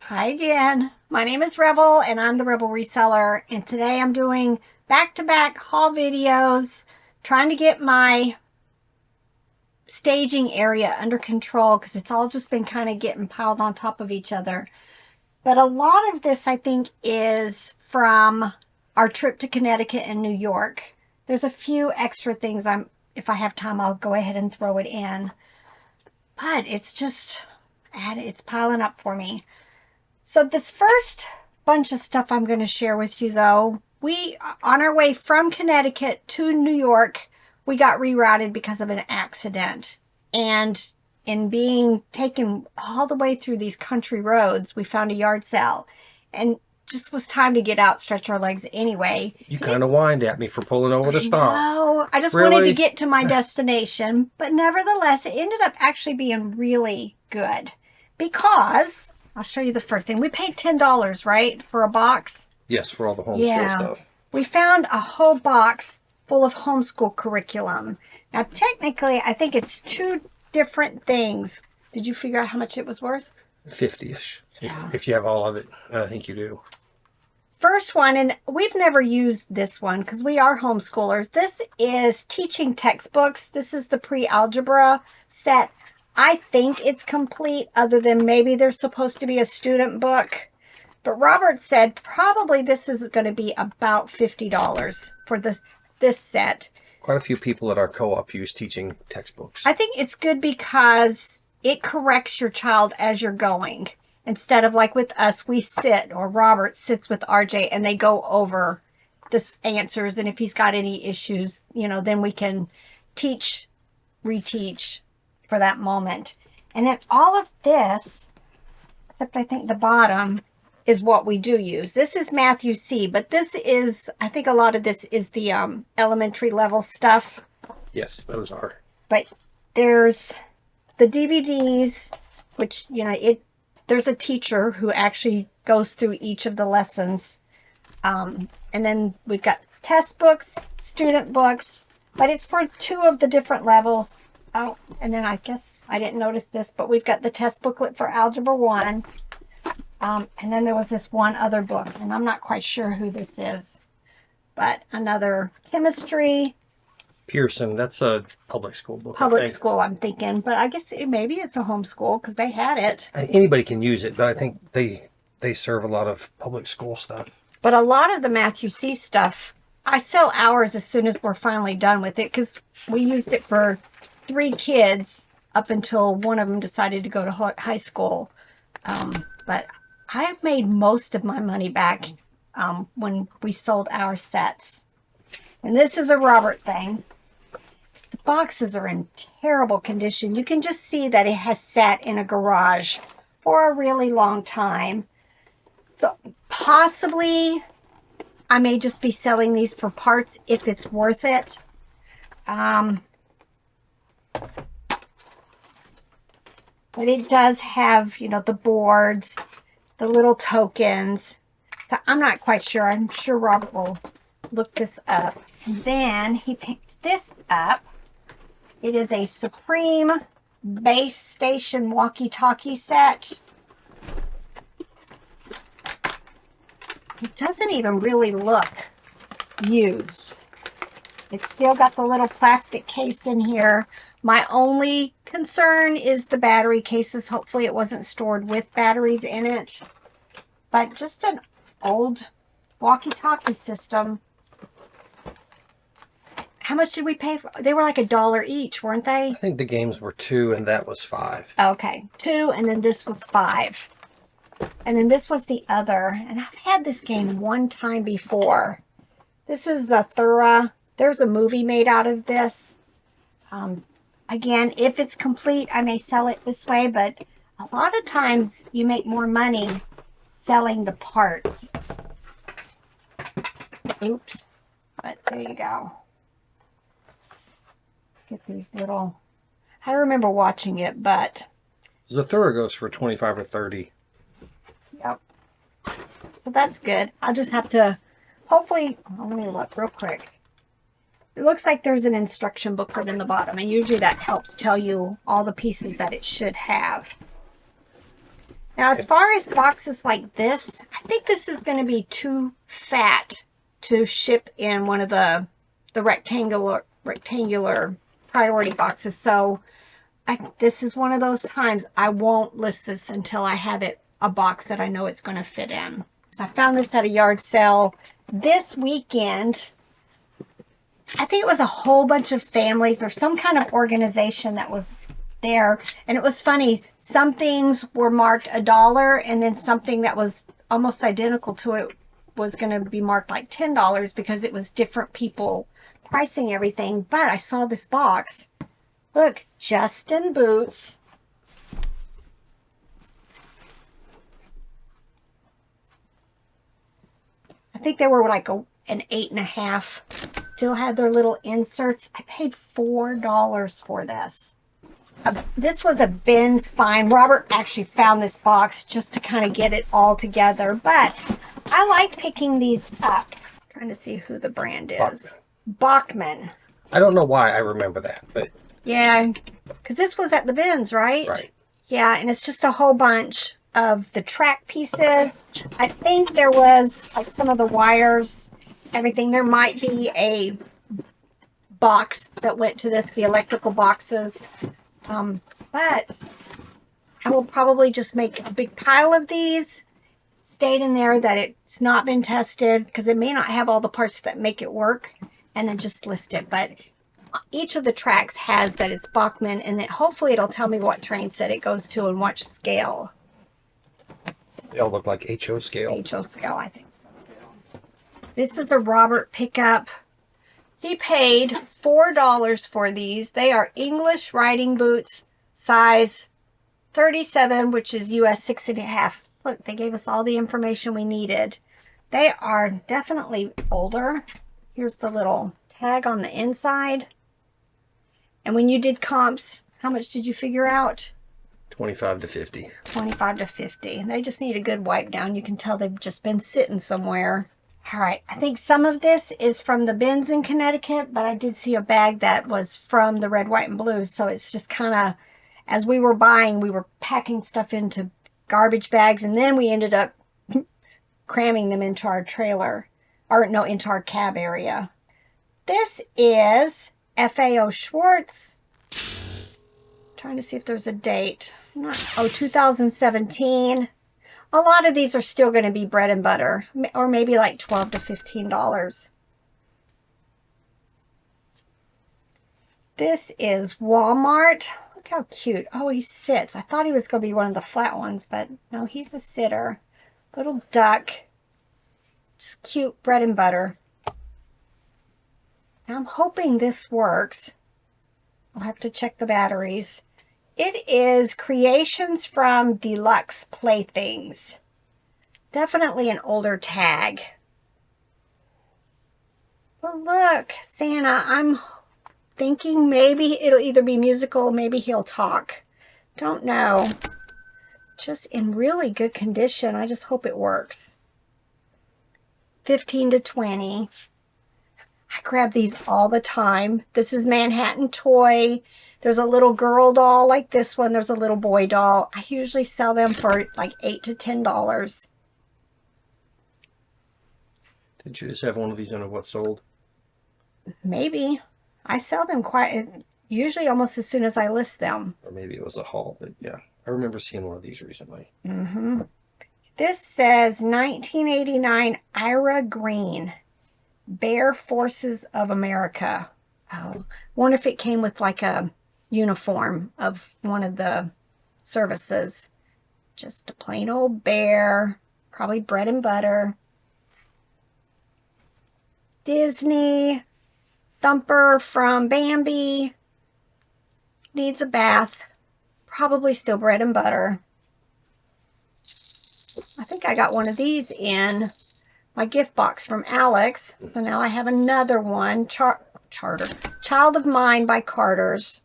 Hi again. My name is Rebel and I'm the Rebel Reseller, and today I'm doing back-to-back haul videos trying to get my staging area under control because it's all just been kind of getting piled on top of each other. But a lot of this I think is from our trip to Connecticut and New York. There's a few extra things if I have time, I'll go ahead and throw it in. But it's piling up for me. So this first bunch of stuff I'm going to share with you, though, on our way from Connecticut to New York, we got rerouted because of an accident. And in being taken all the way through these country roads, we found a yard sale. And just was time to get out, stretch our legs anyway. You kind of whined at me for pulling over to stop. No, I just wanted to get to my destination. But nevertheless, it ended up actually being really good because I'll show you the first thing. We paid $10, right, for a box? Yes, for all the homeschool stuff. We found a whole box full of homeschool curriculum. Now, technically, I think it's two different things. Did you figure out how much it was worth? 50-ish. If you have all of it, I think you do. First one, and we've never used this one because we are homeschoolers. This is teaching textbooks. This is the pre-algebra set. I think it's complete, other than maybe there's supposed to be a student book. But Robert said probably this is going to be about $50 for this set. Quite a few people at our co-op use teaching textbooks. I think it's good because it corrects your child as you're going. Instead of like with us, we sit, or Robert sits with RJ and they go over the answers. And if he's got any issues, then we can reteach for that moment. And then all of this, except I think the bottom, is what we do use. This is Matthew C, but this is, I think a lot of this is the elementary level stuff. Yes, those are. But there's the DVDs, which, there's a teacher who actually goes through each of the lessons. And then we've got test books, student books, but it's for two of the different levels. Oh, and then I guess I didn't notice this, but we've got the test booklet for Algebra 1. And then there was this one other book, and I'm not quite sure who this is, but another chemistry. Pearson, that's a public school book. Public school, I'm thinking, but I guess maybe it's a homeschool because they had it. Anybody can use it, but I think they serve a lot of public school stuff. But a lot of the Matthew C stuff, I sell ours as soon as we're finally done with it because we used it for 3 kids up until one of them decided to go to high school. But I made most of my money back when we sold our sets. And this is a Robert thing. The boxes are in terrible condition. You can just see that it has sat in a garage for a really long time. So possibly I may just be selling these for parts if it's worth it. But it does have, the boards, the little tokens. So I'm not quite sure. I'm sure Robert will look this up. And then he picked this up. It is a Supreme base station walkie-talkie set. It doesn't even really look used. It's still got the little plastic case in here. My only concern is the battery cases. Hopefully it wasn't stored with batteries in it. But just an old walkie-talkie system. How much did we pay for? They were like $1 each, weren't they? I think the games were $2 and that was $5. Okay, $2 and then this was $5. And then this was the other. And I've had this game one time before. This is a Thura. There's a movie made out of this. Again, if it's complete, I may sell it this way, but a lot of times you make more money selling the parts. Oops. But there you go. Get these little... I remember watching it, but... Zathura goes for 25 or 30. Yep. So that's good. I'll just have to... Hopefully... Let me look real quick. It looks like there's an instruction booklet in the bottom, and usually that helps tell you all the pieces that it should have. Now, as far as boxes like this, I think this is going to be too fat to ship in one of the rectangular priority boxes. So this is one of those times I won't list this until I have a box that I know it's going to fit in. So I found this at a yard sale this weekend. I think it was a whole bunch of families or some kind of organization that was there. And it was funny. Some things were marked $1, and then something that was almost identical to it was going to be marked like $10 because it was different people pricing everything. But I saw this box. Look, Justin boots. I think they were like an 8.5. Still had their little inserts. I paid $4 for this. This was a bin's find. Robert actually found this box just to kind of get it all together. But I like picking these up. I'm trying to see who the brand is. Bachman. I don't know why I remember that, but... Yeah, because this was at the bins, right? Right. Yeah, and it's just a whole bunch of the track pieces. I think there was like some of the wires, everything. There might be a box that went to this, the electrical boxes. But I will probably just make a big pile of these, state in there that it's not been tested because it may not have all the parts that make it work, and then just list it. But each of the tracks has that it's Bachman, and then hopefully it'll tell me what train set it goes to and what scale. They all look like HO scale. HO scale, I think so too. This is a Robert pickup. He paid $4 for these. They are English riding boots, size 37, which is US 6.5. Look, they gave us all the information we needed. They are definitely older. Here's the little tag on the inside. And when you did comps, how much did you figure out? 25 to 50. 25 to 50. They just need a good wipe down. You can tell they've just been sitting somewhere. All right, I think some of this is from the bins in Connecticut, but I did see a bag that was from the red, white, and blues. So it's just kind of, as we were buying, we were packing stuff into garbage bags, and then we ended up cramming them into our trailer, or no, into our cab area. This is FAO Schwartz. Trying to see if there's a date. 2017. A lot of these are still going to be bread and butter, or maybe like $12 to $15. This is Walmart. Look how cute. Oh, he sits. I thought he was going to be one of the flat ones, but no, he's a sitter. Little duck. Just cute bread and butter. Now, I'm hoping this works. I'll have to check the batteries. It is Creations from Deluxe Playthings. Definitely an older tag. But look, Santa, I'm thinking maybe it'll either be musical, maybe he'll talk. Don't know. Just in really good condition. I just hope it works. 15 to 20. I grab these all the time. This is Manhattan Toy. There's a little girl doll like this one. There's a little boy doll. I usually sell them for like $8 to $10. Did you just have one of these under what sold? Maybe. I sell them usually almost as soon as I list them. Or maybe it was a haul, but yeah. I remember seeing one of these recently. Mm-hmm. This says 1989 Ira Green. Bear Forces of America. Oh, wonder if it came with like a uniform of one of the services. Just a plain old bear. Probably bread and butter. Disney. Thumper from Bambi. Needs a bath. Probably still bread and butter. I think I got one of these in my gift box from Alex. So now I have another one. Charter. Child of Mine by Carter's.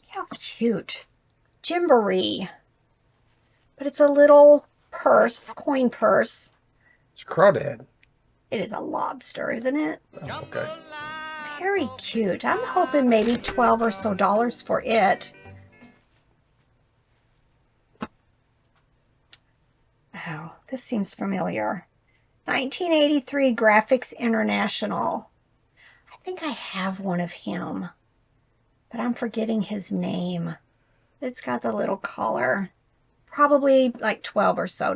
How cute. Gymboree. But it's a little purse, coin purse. It's a crawdad. It is a lobster, isn't it? Oh, okay. Very cute. I'm hoping maybe $12 or so for it. Oh, this seems familiar. 1983 Graphics International. I think I have one of him, but I'm forgetting his name. It's got the little collar. Probably like $12 or so.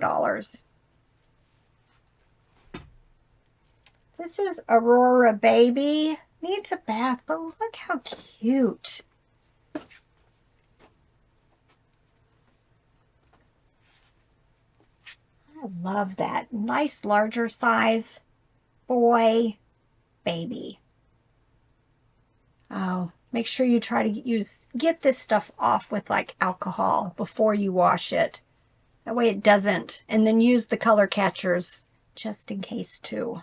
This is Aurora Baby. Needs a bath, but look how cute. I love that. Nice larger size boy baby. Oh, make sure you try to get this stuff off with like alcohol before you wash it. That way it doesn't. And then use the color catchers just in case too.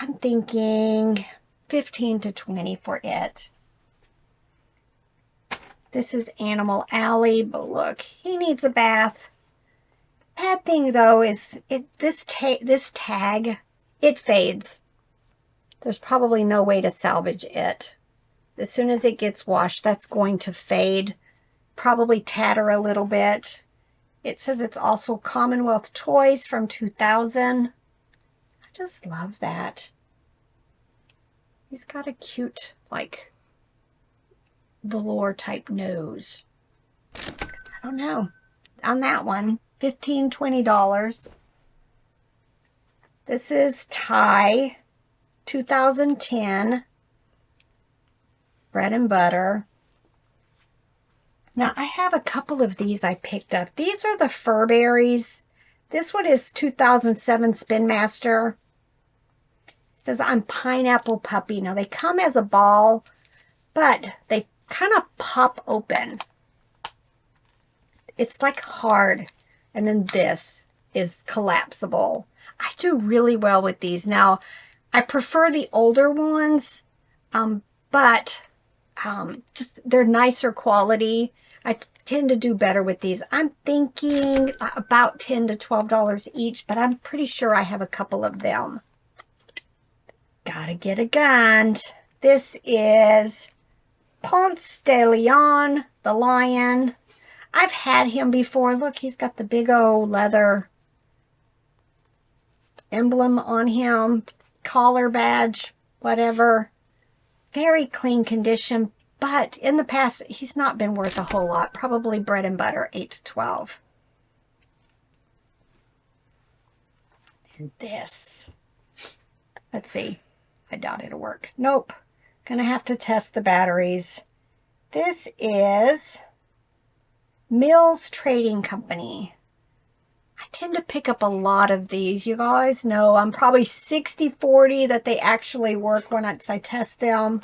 I'm thinking 15 to 20 for it. This is Animal Alley, but look, he needs a bath. Bad thing though is this tag, it fades. There's probably no way to salvage it. As soon as it gets washed, that's going to fade, probably tatter a little bit. It says it's also Commonwealth Toys from 2000. I just love that. He's got a cute, like, velour type nose. I don't know. On that one, $15, $20. This is Thai, 2010. Bread and butter. Now, I have a couple of these I picked up. These are the Furberries. This one is 2007 Spin Master. It says, I'm Pineapple Puppy. Now, they come as a ball, but they kind of pop open. It's like hard. And then this is collapsible. I do really well with these. Now, I prefer the older ones, but just they're nicer quality. I tend to do better with these. I'm thinking about $10 to $12 each, but I'm pretty sure I have a couple of them. Gotta get a gun. This is Ponce de Leon, the lion. I've had him before. Look, he's got the big old leather emblem on him, collar badge, whatever. Very clean condition, but in the past, he's not been worth a whole lot. Probably bread and butter, 8 to 12. And this. Let's see. I doubt it'll work. Nope. Gonna have to test the batteries. This is Mills Trading Company. I tend to pick up a lot of these. You guys know I'm probably 60-40 that they actually work once I test them.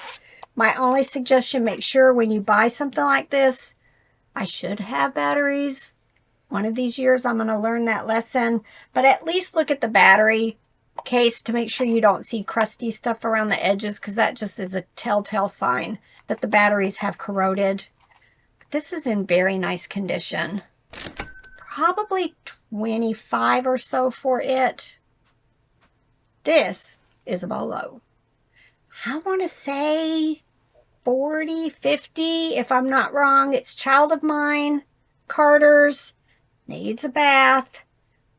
My only suggestion, make sure when you buy something like this, I should have batteries. One of these years I'm going to learn that lesson. But at least look at the battery case to make sure you don't see crusty stuff around the edges, because that just is a telltale sign that the batteries have corroded. But this is in very nice condition. Probably 25 or so for it. This is a bolo. I want to say 40, 50, if I'm not wrong. It's child of mine, Carter's, needs a bath,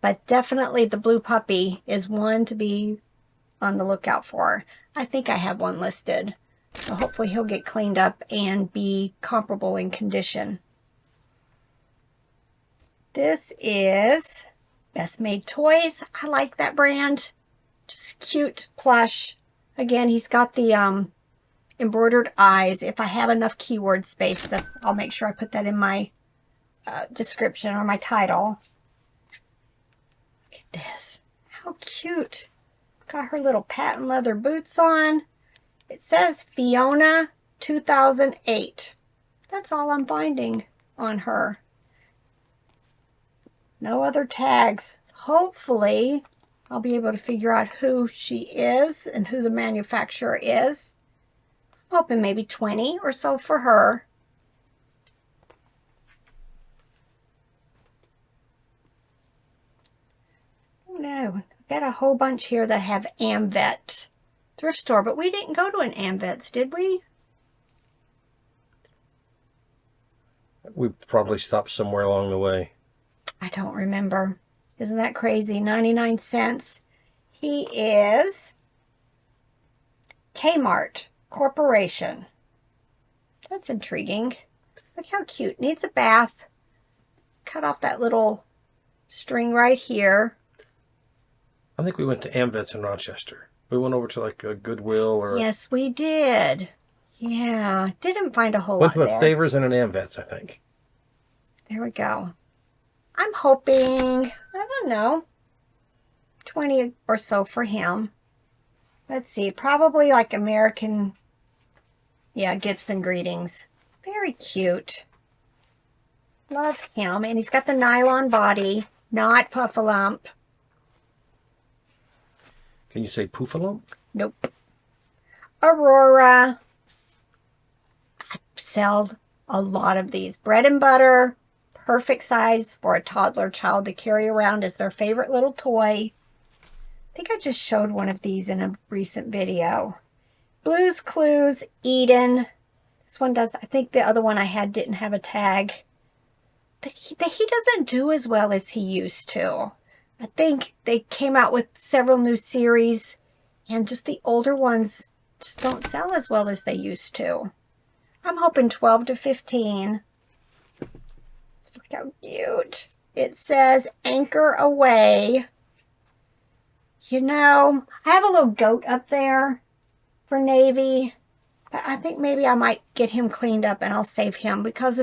but definitely the blue puppy is one to be on the lookout for. I think I have one listed, so hopefully he'll get cleaned up and be comparable in condition. This is Best Made Toys. I like that brand. Just cute plush. Again, he's got the embroidered eyes. If I have enough keyword space, I'll make sure I put that in my description or my title. Look at this. How cute. Got her little patent leather boots on. It says Fiona 2008. That's all I'm finding on her. No other tags. Hopefully, I'll be able to figure out who she is and who the manufacturer is. I'm hoping maybe 20 or so for her. Oh no, I've got a whole bunch here that have Amvet thrift store, but we didn't go to an Amvet's, did we? We probably stopped somewhere along the way. I don't remember. Isn't that crazy? 99 cents. He is Kmart Corporation. That's intriguing. Look how cute. Needs a bath. Cut off that little string right here. I think we went to Amvets in Rochester. We went over to like a Goodwill or Yes, we did. Yeah, didn't find a whole went lot to a there. Favors and an Amvets, I think. There we go. I'm hoping, I don't know, 20 or so for him. Let's see, probably like American, yeah, Gibson Greetings. Very cute. Love him. And he's got the nylon body, not Puffalump. Can you say Poofalump? Nope. Aurora. I sell a lot of these. Bread and butter. Perfect size for a toddler child to carry around as their favorite little toy. I think I just showed one of these in a recent video. Blue's Clues, Eden. This one does, I think the other one I had didn't have a tag. He doesn't do as well as he used to. I think they came out with several new series, and just the older ones just don't sell as well as they used to. I'm hoping 12 to 15. Look how cute. It says Anchor Away. You know, I have a little goat up there for Navy. But I think maybe I might get him cleaned up and I'll save him because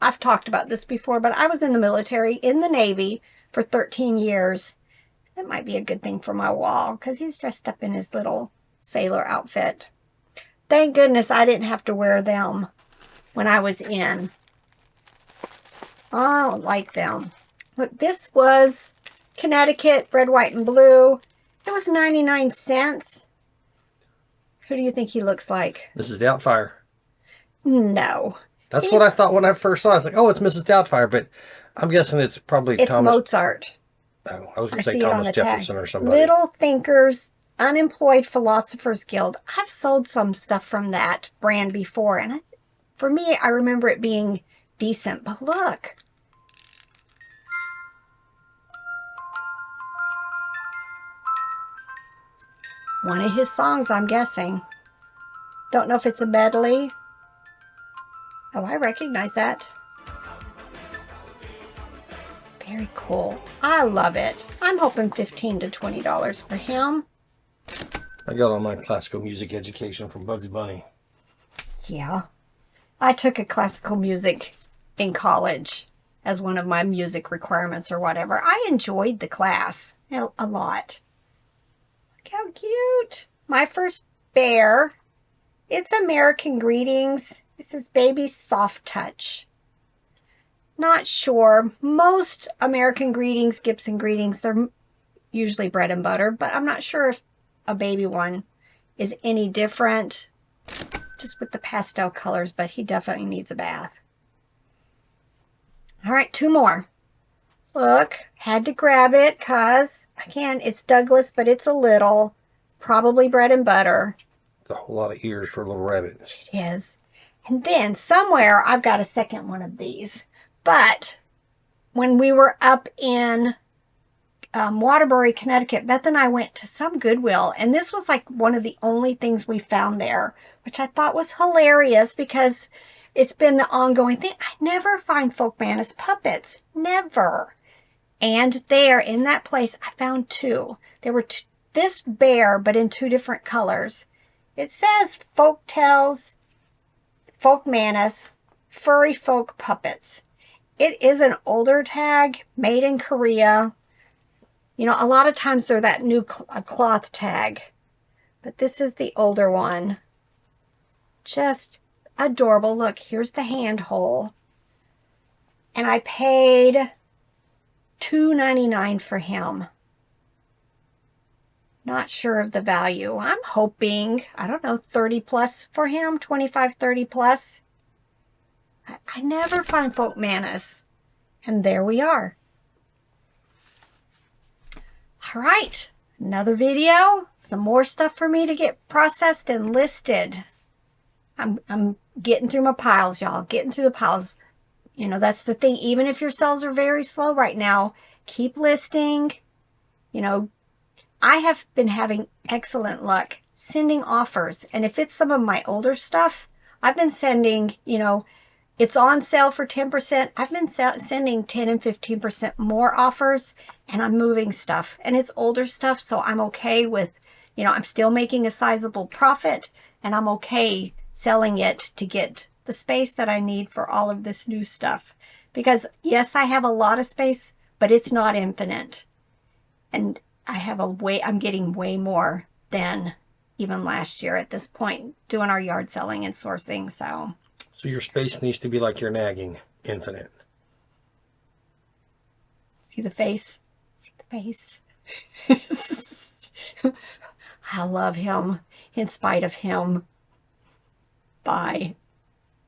I've talked about this before, but I was in the military, in the Navy for 13 years. That might be a good thing for my wall because he's dressed up in his little sailor outfit. Thank goodness I didn't have to wear them when I was in. I don't like them. Look, this was Connecticut, red, white, and blue. It was 99 cents. Who do you think he looks like? Mrs. Doubtfire. No. That's what I thought when I first saw it. I was like, oh, it's Mrs. Doubtfire, but I'm guessing it's probably It's Thomas. Mozart. Oh, I was going to I say see it on Thomas the Jefferson tag. or somebody. Little Thinkers, Unemployed Philosophers Guild. I've sold some stuff from that brand before, and for me, I remember it being decent. But look. One of his songs, I'm guessing. Don't know if it's a medley. Oh, I recognize that. Very cool. I love it. I'm hoping $15 to $20 for him. I got all my classical music education from Bugs Bunny. Yeah. I took a classical music in college as one of my music requirements or whatever. I enjoyed the class a lot. Look how cute. My first bear. It's American Greetings. This is Baby Soft Touch. Not sure. Most American Greetings, Gibson Greetings, they're usually bread and butter, but I'm not sure if a baby one is any different. Just with the pastel colors, but he definitely needs a bath. All right, two more. Look, had to grab it because, again, it's Douglas, but it's a little. Probably bread and butter. It's a whole lot of ears for a little rabbit. It is. And then somewhere I've got a second one of these. But when we were up in Waterbury, Connecticut, Beth and I went to some Goodwill. And this was like one of the only things we found there, which I thought was hilarious because it's been the ongoing thing. I never find Folkmanis puppets. Never. And there, in that place, I found two. There were this bear, but in two different colors. It says Folk Tales, Folkmanis, Furry Folk Puppets. It is an older tag, made in Korea. You know, a lot of times they're that new cloth tag. But this is the older one. Just adorable. Look, here's the hand hole. And I paid $2.99 for him. Not sure of the value. I'm hoping, I don't know, 30 plus for him, 25, 30 plus. I never find Folkmanis. And there we are. All right, another video. Some more stuff for me to get processed and listed. I'm getting through my piles, y'all. Getting through the piles. you know, that's the thing. Even if your sales are very slow right now, keep listing. You know, I have been having excellent luck sending offers. And if it's some of my older stuff, I've been sending, you know, it's on sale for 10%. I've been sending 10 and 15% more offers, and I'm moving stuff. And it's older stuff, so I'm okay with, you know, I'm still making a sizable profit, and I'm okay selling it to get the space that I need for all of this new stuff. Because yes, I have a lot of space, but it's not infinite. And I'm getting way more than even last year at this point doing our yard selling and sourcing. So your space needs to be like your nagging, infinite. See the face? See the face? I love him in spite of him. Bye.